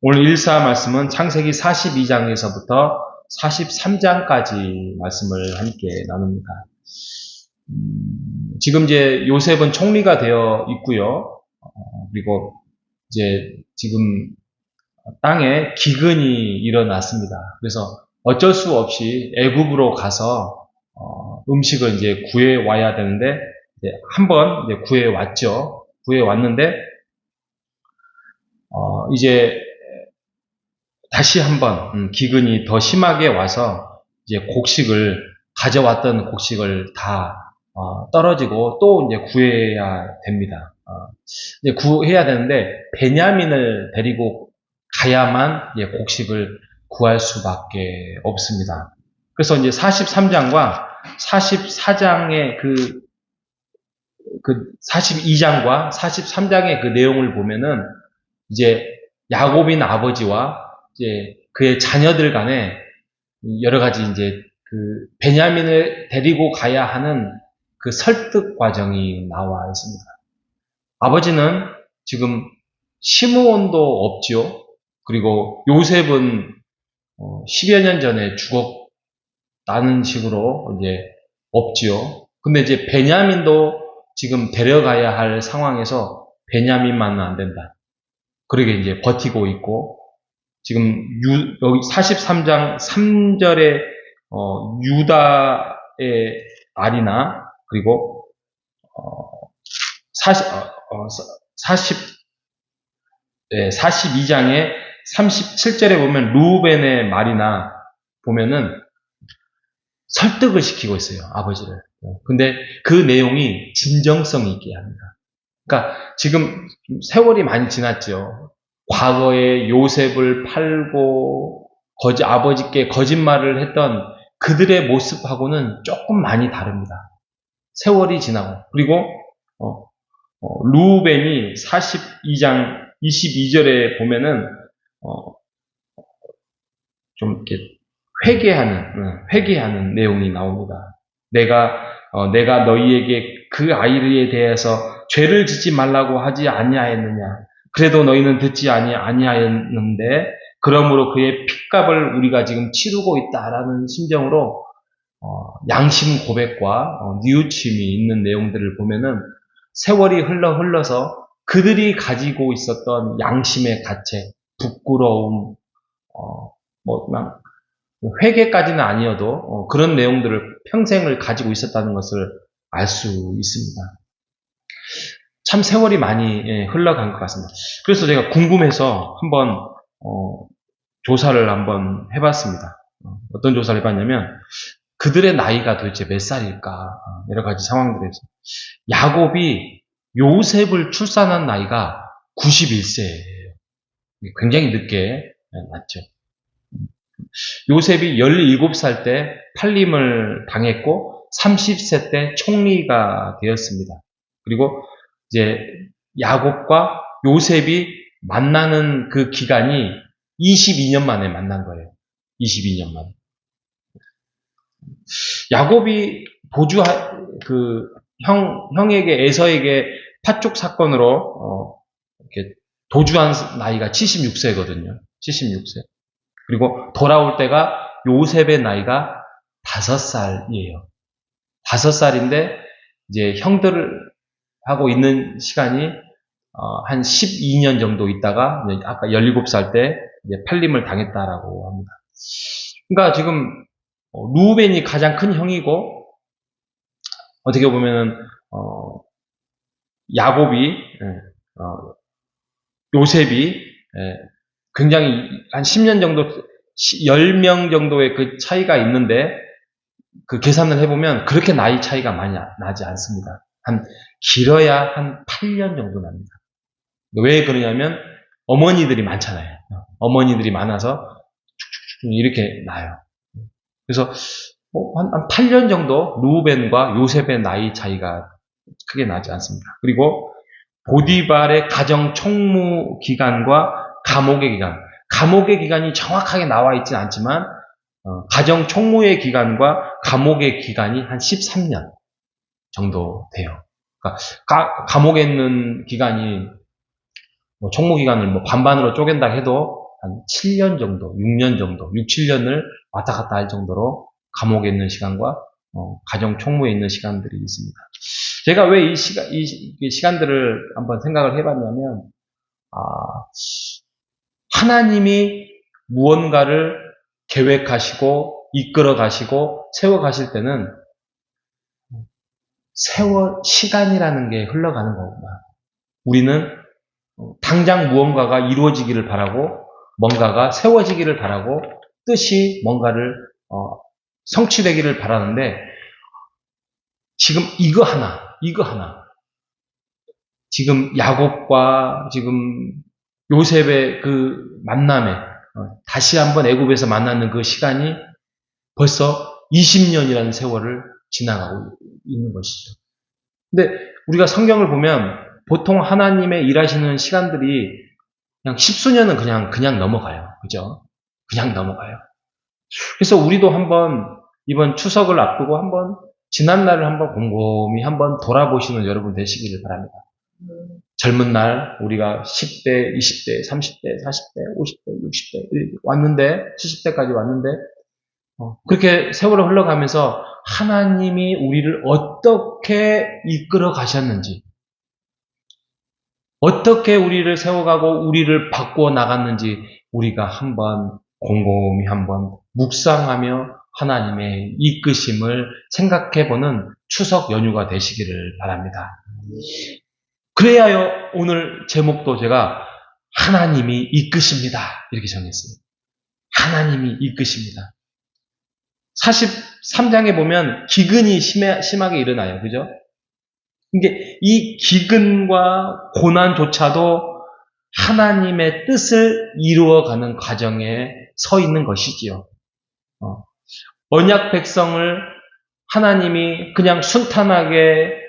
오늘 1사 말씀은 창세기 42장에서부터 43장까지 말씀을 함께 나눕니다. 지금 이제 요셉은 총리가 되어 있고요. 그리고 이제 지금 땅에 기근이 일어났습니다. 그래서 어쩔 수 없이 애굽으로 가서 음식을 이제 구해 와야 되는데 한번 이제 구해 왔죠. 구해 왔는데 이제 다시 한번 기근이 더 심하게 와서 이제 가져왔던 곡식을 다 떨어지고 또 이제 구해야 됩니다. 이제 구해야 되는데 베냐민을 데리고 가야만 이제 곡식을 구할 수밖에 없습니다. 그래서 이제 43장과 44장의 42장과 43장의 그 내용을 보면은 이제 야곱인 아버지와 이제 그의 자녀들 간에 여러 가지 이제 그 베냐민을 데리고 가야 하는 그 설득 과정이 나와 있습니다. 아버지는 지금 시므온도 없지요. 그리고 요셉은 10여 년 전에 죽었다는 식으로 이제 없지요. 근데 이제 베냐민도 지금 데려가야 할 상황에서 베냐민만은 안 된다. 그러게 이제 버티고 있고, 지금 여기 43장 3절에 유다의 말이나 그리고 42장의 37절에 보면 루벤의 말이나 보면은 설득을 시키고 있어요, 아버지를. 근데 그 내용이 진정성 있게 합니다. 그러니까 지금 세월이 많이 지났죠. 과거에 요셉을 팔고 아버지께 거짓말을 했던 그들의 모습하고는 조금 많이 다릅니다. 세월이 지나고. 그리고 루벤이 42장 22절에 보면은 좀 이렇게 회개하는 내용이 나옵니다. 내가 너희에게 그 아이에 대해서 죄를 짓지 말라고 하지 아니하였느냐. 그래도 너희는 듣지 아니하였는데 그러므로 그의 핏값을 우리가 지금 치르고 있다라는 심정으로 양심 고백과 뉘우침이 있는 내용들을 보면은 세월이 흘러서 그들이 가지고 있었던 양심의 가책, 부끄러움, 회개까지는 아니어도 그런 내용들을 평생을 가지고 있었다는 것을 알 수 있습니다. 참 세월이 많이 흘러간 것 같습니다. 그래서 제가 궁금해서 한번 조사를 한번 해봤습니다. 어떤 조사를 해봤냐면 그들의 나이가 도대체 몇 살일까, 여러 가지 상황들에서 야곱이 요셉을 출산한 나이가 91세예요. 굉장히 늦게 났죠. 요셉이 17살 때 팔림을 당했고 30세 때 총리가 되었습니다. 그리고 이제 야곱과 요셉이 만나는 그 기간이 22년 만에 만난 거예요. 22년 만에. 야곱이 형에게, 에서에게 팥죽 사건으로 이렇게 도주한 나이가 76세거든요. 76세. 그리고 돌아올 때가 요셉의 나이가 5살이에요. 5살인데 이제 형들을 하고 있는 시간이 한 12년 정도 있다가 아까 17살 때 이제 팔림을 당했다라고 합니다. 그러니까 지금 루벤이 가장 큰 형이고 어떻게 보면은 요셉이 굉장히 한 10년 정도, 10명 정도의 그 차이가 있는데 그 계산을 해보면 그렇게 나이 차이가 많이 나지 않습니다. 길어야 한 8년 정도 납니다. 왜 그러냐면 어머니들이 많잖아요. 어머니들이 많아서 이렇게 나요. 그래서 한 8년 정도 루벤과 요셉의 나이 차이가 크게 나지 않습니다. 그리고 보디발의 가정 총무 기간과 감옥의 기간. 감옥의 기간이 정확하게 나와 있지는 않지만 가정 총무의 기간과 감옥의 기간이 한 13년 정도 돼요. 그러니까 감옥에 있는 기간이 뭐 총무기간을 뭐 반반으로 쪼갠다 해도 한 7년 정도, 6년 정도, 6, 7년을 왔다 갔다 할 정도로 감옥에 있는 시간과 가정 총무에 있는 시간들이 있습니다. 제가 왜 이 시간들을 한번 생각을 해봤냐면, 하나님이 무언가를 계획하시고 이끌어 가시고 세워 가실 때는 시간이라는 게 흘러가는 거구나. 우리는 당장 무언가가 이루어지기를 바라고 뭔가가 세워지기를 바라고 뜻이 뭔가를 성취되기를 바라는데 지금 이거 하나 지금 야곱과 지금 요셉의 그 만남에 다시 한번 애굽에서 만나는 그 시간이 벌써 20년이라는 세월을 지나가고 있는 것이죠. 근데 우리가 성경을 보면 보통 하나님의 일하시는 시간들이 그냥 십수년은 그냥 넘어가요. 그죠? 그냥 넘어가요. 그래서 우리도 한번 이번 추석을 앞두고 한번 지난 날을 한번 곰곰이 한번 돌아보시는 여러분 되시기를 바랍니다. 젊은 날 우리가 10대, 20대, 30대, 40대, 50대, 60대 왔는데 70대까지 왔는데 그렇게 세월을 흘러가면서 하나님이 우리를 어떻게 이끌어 가셨는지 어떻게 우리를 세워가고 우리를 바꾸어 나갔는지 우리가 한번 곰곰이 한번 묵상하며 하나님의 이끄심을 생각해보는 추석 연휴가 되시기를 바랍니다. 그래야 오늘 제목도 제가 하나님이 이끄십니다 이렇게 정했어요. 하나님이 이끄십니다. 43장에 보면 기근이 심하게 일어나요. 그죠? 이게 이 기근과 고난조차도 하나님의 뜻을 이루어가는 과정에 서 있는 것이지요. 언약 백성을 하나님이 그냥 순탄하게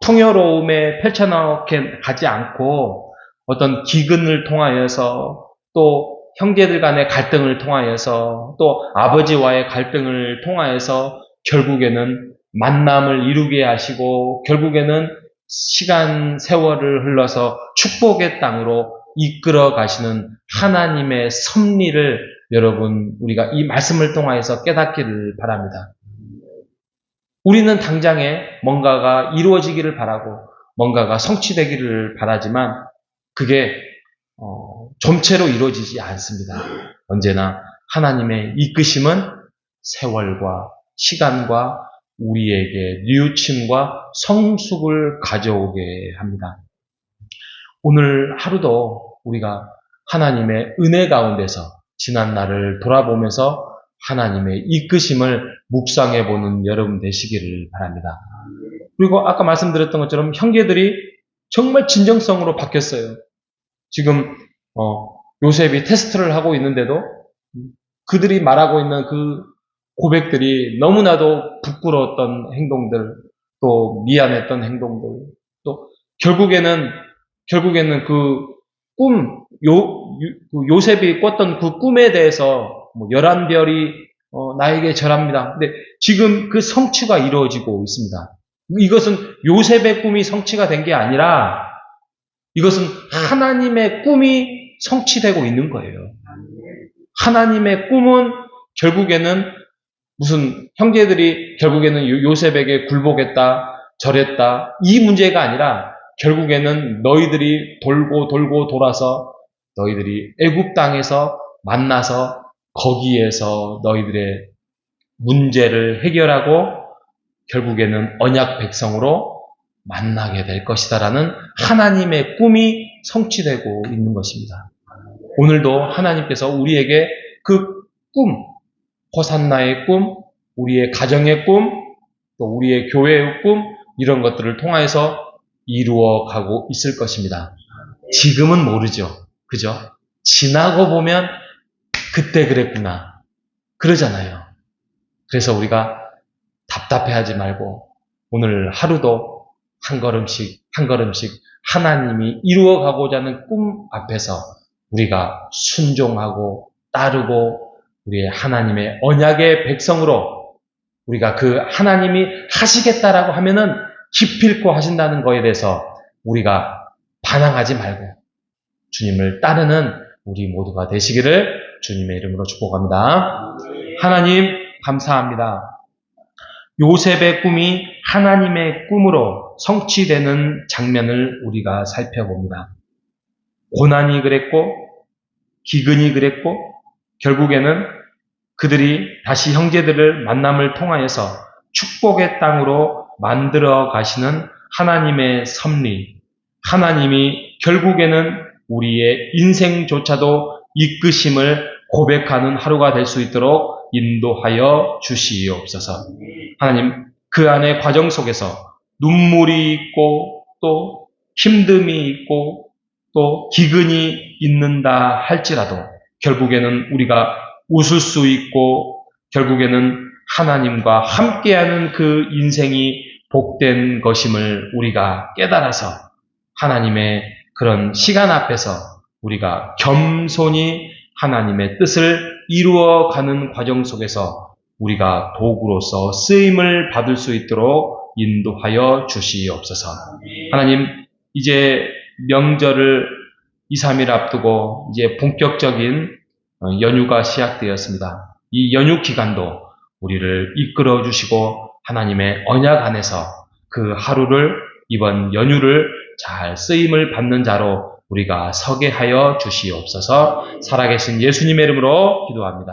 풍요로움에 펼쳐나게 가지 않고 어떤 기근을 통하여서 또 형제들 간의 갈등을 통하여서 또 아버지와의 갈등을 통하여서 결국에는 만남을 이루게 하시고 결국에는 시간 세월을 흘러서 축복의 땅으로 이끌어 가시는 하나님의 섭리를 여러분 우리가 이 말씀을 통하여서 깨닫기를 바랍니다. 우리는 당장에 뭔가가 이루어지기를 바라고 뭔가가 성취되기를 바라지만 그게 점체로 이루어지지 않습니다. 언제나 하나님의 이끄심은 세월과 시간과 우리에게 뉘우침과 성숙을 가져오게 합니다. 오늘 하루도 우리가 하나님의 은혜 가운데서 지난 날을 돌아보면서 하나님의 이끄심을 묵상해보는 여러분 되시기를 바랍니다. 그리고 아까 말씀드렸던 것처럼 형제들이 정말 진정성으로 바뀌었어요. 지금 요셉이 테스트를 하고 있는데도 그들이 말하고 있는 그 고백들이 너무나도 부끄러웠던 행동들, 또 미안했던 행동들, 또 결국에는 그 요셉이 꿨던 그 꿈에 대해서 11별이 나에게 절합니다. 근데 지금 그 성취가 이루어지고 있습니다. 이것은 요셉의 꿈이 성취가 된 게 아니라 이것은 하나님의 꿈이 성취되고 있는 거예요. 하나님의 꿈은 결국에는 무슨 형제들이 결국에는 요셉에게 굴복했다, 절했다 이 문제가 아니라 결국에는 너희들이 돌고 돌아서 너희들이 애굽 땅에서 만나서 거기에서 너희들의 문제를 해결하고 결국에는 언약 백성으로 만나게 될 것이다라는 하나님의 꿈이 성취되고 있는 것입니다. 오늘도 하나님께서 우리에게 그 꿈, 호산나의 꿈, 우리의 가정의 꿈, 또 우리의 교회의 꿈 이런 것들을 통해서 이루어가고 있을 것입니다. 지금은 모르죠. 그죠? 지나고 보면 그때 그랬구나. 그러잖아요. 그래서 우리가 답답해하지 말고 오늘 하루도 한 걸음씩 하나님이 이루어가고자 하는 꿈 앞에서 우리가 순종하고 따르고 우리의 하나님의 언약의 백성으로 우리가 그 하나님이 하시겠다라고 하면은 기필코 하신다는 거에 대해서 우리가 반항하지 말고 주님을 따르는 우리 모두가 되시기를 주님의 이름으로 축복합니다. 하나님 감사합니다. 요셉의 꿈이 하나님의 꿈으로 성취되는 장면을 우리가 살펴봅니다. 고난이 그랬고 기근이 그랬고 결국에는 그들이 다시 형제들을 만남을 통하여서 축복의 땅으로 만들어 가시는 하나님의 섭리, 하나님이 결국에는 우리의 인생조차도 이끄심을 고백하는 하루가 될 수 있도록 인도하여 주시옵소서. 하나님, 그 안의 과정 속에서 눈물이 있고 또 힘듦이 있고 또 기근이 있는다 할지라도 결국에는 우리가 웃을 수 있고 결국에는 하나님과 함께하는 그 인생이 복된 것임을 우리가 깨달아서 하나님의 그런 시간 앞에서 우리가 겸손히 하나님의 뜻을 이루어가는 과정 속에서 우리가 도구로서 쓰임을 받을 수 있도록 인도하여 주시옵소서. 하나님, 이제 명절을 2, 3일 앞두고 이제 본격적인 연휴가 시작되었습니다. 이 연휴 기간도 우리를 이끌어 주시고 하나님의 언약 안에서 그 하루를 이번 연휴를 잘 쓰임을 받는 자로 우리가 서게 하여 주시옵소서. 살아계신 예수님의 이름으로 기도합니다.